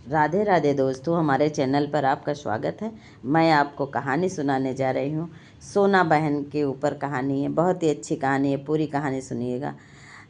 राधे राधे दोस्तों, हमारे चैनल पर आपका स्वागत है। मैं आपको कहानी सुनाने जा रही हूँ। सोना बहन के ऊपर कहानी है। बहुत ही अच्छी कहानी है, पूरी कहानी सुनिएगा।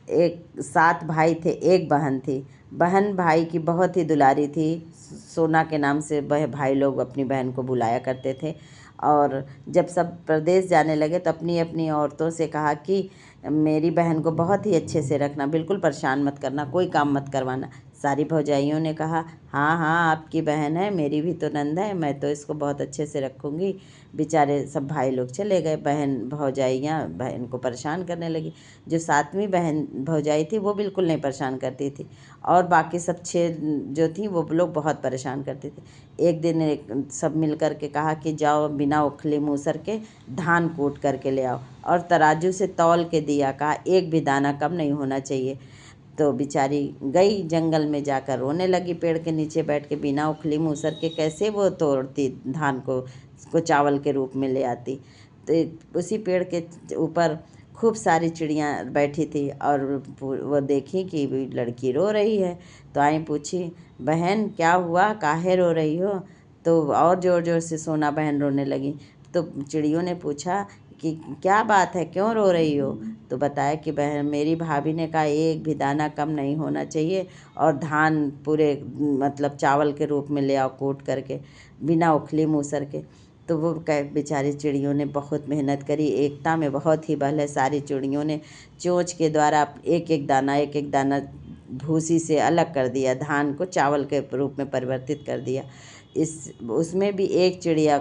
एक 7 भाई थे, एक बहन थी। बहन भाई की बहुत ही दुलारी थी। सोना के नाम से वह भाई लोग अपनी बहन को बुलाया करते थे। और जब सब प्रदेश जाने लगे तो अपनी अपनी औरतों से कहा कि मेरी बहन को बहुत ही अच्छे से रखना, बिल्कुल परेशान मत करना, कोई काम मत करवाना। सारी भौजाइयों ने कहा, हाँ हाँ, आपकी बहन है, मेरी भी तो नंद है, मैं तो इसको बहुत अच्छे से रखूँगी। बेचारे सब भाई लोग चले गए। बहन भौजाइयाँ बहन को परेशान करने लगी। जो 7वीं बहन भौजाई थी वो बिल्कुल नहीं परेशान करती थी, और बाकी सब 6 जो थी वो लोग बहुत परेशान करते थे। एक दिन सब मिल कर के कहा कि जाओ बिना उखले मूसर के धान कूट करके ले आओ, और तराजू से तौल के दिया। कहा एक भी दाना कम नहीं होना चाहिए। तो बेचारी गई जंगल में, जाकर रोने लगी। पेड़ के नीचे बैठ के बिना उखली मूसर के कैसे वो तोड़ती धान को चावल के रूप में ले आती। तो उसी पेड़ के ऊपर खूब सारी चिड़ियाँ बैठी थी, और वो देखी कि लड़की रो रही है। तो आई पूछी, बहन क्या हुआ, काहे रो रही हो? तो और ज़ोर ज़ोर से सोना बहन रोने लगी। तो चिड़ियों ने पूछा कि क्या बात है, क्यों रो रही हो? तो बताया कि बहन, मेरी भाभी ने कहा एक भी दाना कम नहीं होना चाहिए, और धान पूरे मतलब चावल के रूप में ले आओ कूट करके, बिना उखली मूसर के। तो वो बेचारी चिड़ियों ने बहुत मेहनत करी, एकता में बहुत ही बल है। सारी चिड़ियों ने चोंच के द्वारा एक एक दाना भूसी से अलग कर दिया, धान को चावल के रूप में परिवर्तित कर दिया। उसमें भी एक चिड़िया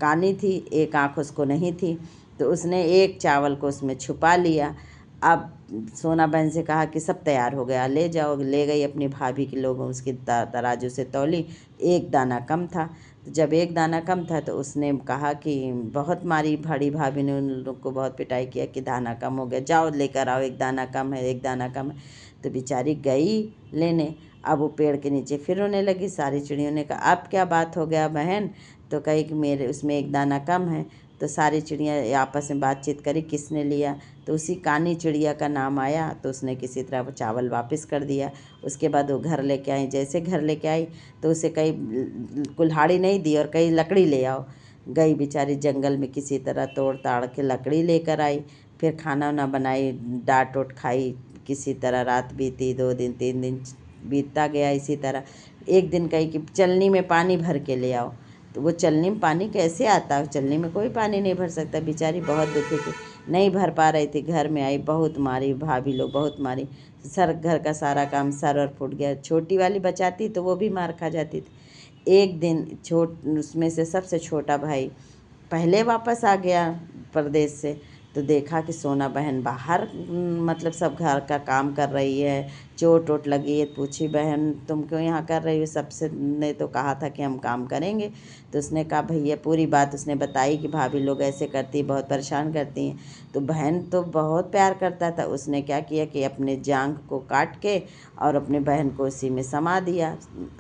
कानी थी, एक आँख उसको नहीं थी, तो उसने एक चावल को उसमें छुपा लिया। अब सोना बहन से कहा कि सब तैयार हो गया, ले जाओ। ले गई अपनी भाभी के लोगों, उसकी तराजू से तौली, एक दाना कम था। तो जब एक दाना कम था तो उसने कहा कि बहुत मारी, बड़ी भाभी ने उन लोग को बहुत पिटाई किया कि दाना कम हो गया, जाओ लेकर आओ, एक दाना कम है, एक दाना कम है। तो बेचारी गई लेने। अब वो पेड़ के नीचे फिर रोने लगी। सारी चिड़ियों ने कहा, अब क्या बात हो गया बहन? तो कही कि मेरे उसमें एक दाना कम है। तो सारी चिड़िया आपस में बातचीत करी किसने लिया। तो उसी कानी चिड़िया का नाम आया, तो उसने किसी तरह वो चावल वापस कर दिया। उसके बाद वो घर लेके आई। जैसे घर लेके आई तो उसे कई कुल्हाड़ी नहीं दी और कई लकड़ी ले आओ। गई बेचारी जंगल में, किसी तरह तोड़ ताड़ के लकड़ी लेकर आई। फिर खाना वाना बनाई, डांट ओट खाई, किसी तरह रात बीती। 2 दिन 3 दिन बीतता गया इसी तरह। एक दिन कही कि चलनी में पानी भर के ले आओ। तो वो चलनी में पानी कैसे आता? चलनी में कोई पानी नहीं भर सकता। बेचारी बहुत दुखी थी, नहीं भर पा रही थी। घर में आई, बहुत मारी, भाभी लोग बहुत मारी। घर का सारा काम सर और फूट गया। छोटी वाली बचाती तो वो भी मार खा जाती थी। एक दिन उसमें से सबसे छोटा भाई पहले वापस आ गया परदेश से। तो देखा कि सोना बहन बाहर मतलब सब घर का काम कर रही है, चोट वोट लगी है। पूछी, बहन तुम क्यों यहाँ कर रही हो? सबसे ने तो कहा था कि हम काम करेंगे। तो उसने कहा, भैया पूरी बात उसने बताई कि भाभी लोग ऐसे करती, बहुत परेशान करती हैं। तो बहन तो बहुत प्यार करता था। उसने क्या किया कि अपने जांघ को काट के और अपने बहन को उसी में समा दिया।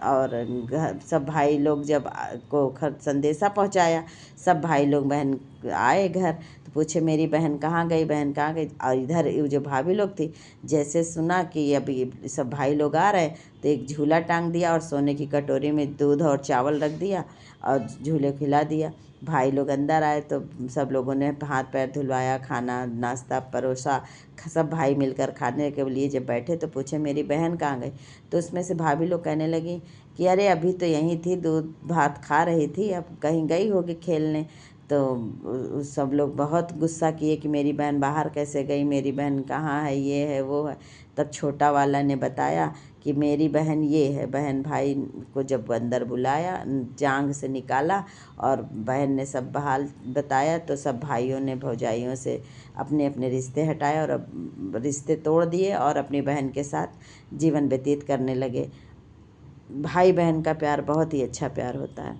और सब भाई लोग जब को संदेशा पहुँचाया, सब भाई लोग बहन आए घर। तो पूछे, मेरी बहन कहाँ गई, बहन कहाँ गई? और इधर जो भाभी लोग थी, जैसे सुना कि अभी सब भाई लोग आ रहे, तो एक झूला टांग दिया और सोने की कटोरी में दूध और चावल रख दिया और झूले खिला दिया। भाई लोग अंदर आए तो सब लोगों ने हाथ पैर धुलवाया, खाना नाश्ता परोसा। सब भाई मिलकर खाने के लिए जब बैठे तो पूछे, मेरी बहन कहाँ गई? तो उसमें से भाभी लोग कहने लगी कि अरे अभी तो यहीं थी, दूध भात खा रही थी, अब कहीं गई होगी खेलने। तो सब लोग बहुत गुस्सा किए कि मेरी बहन बाहर कैसे गई, मेरी बहन कहाँ है, ये है वो है। तब छोटा वाला ने बताया कि मेरी बहन ये है। बहन भाई को जब अंदर बुलाया, जांघ से निकाला और बहन ने सब हाल बताया, तो सब भाइयों ने भौजाइयों से अपने अपने रिश्ते हटाए और अब रिश्ते तोड़ दिए और अपनी बहन के साथ जीवन व्यतीत करने लगे। भाई बहन का प्यार बहुत ही अच्छा प्यार होता है।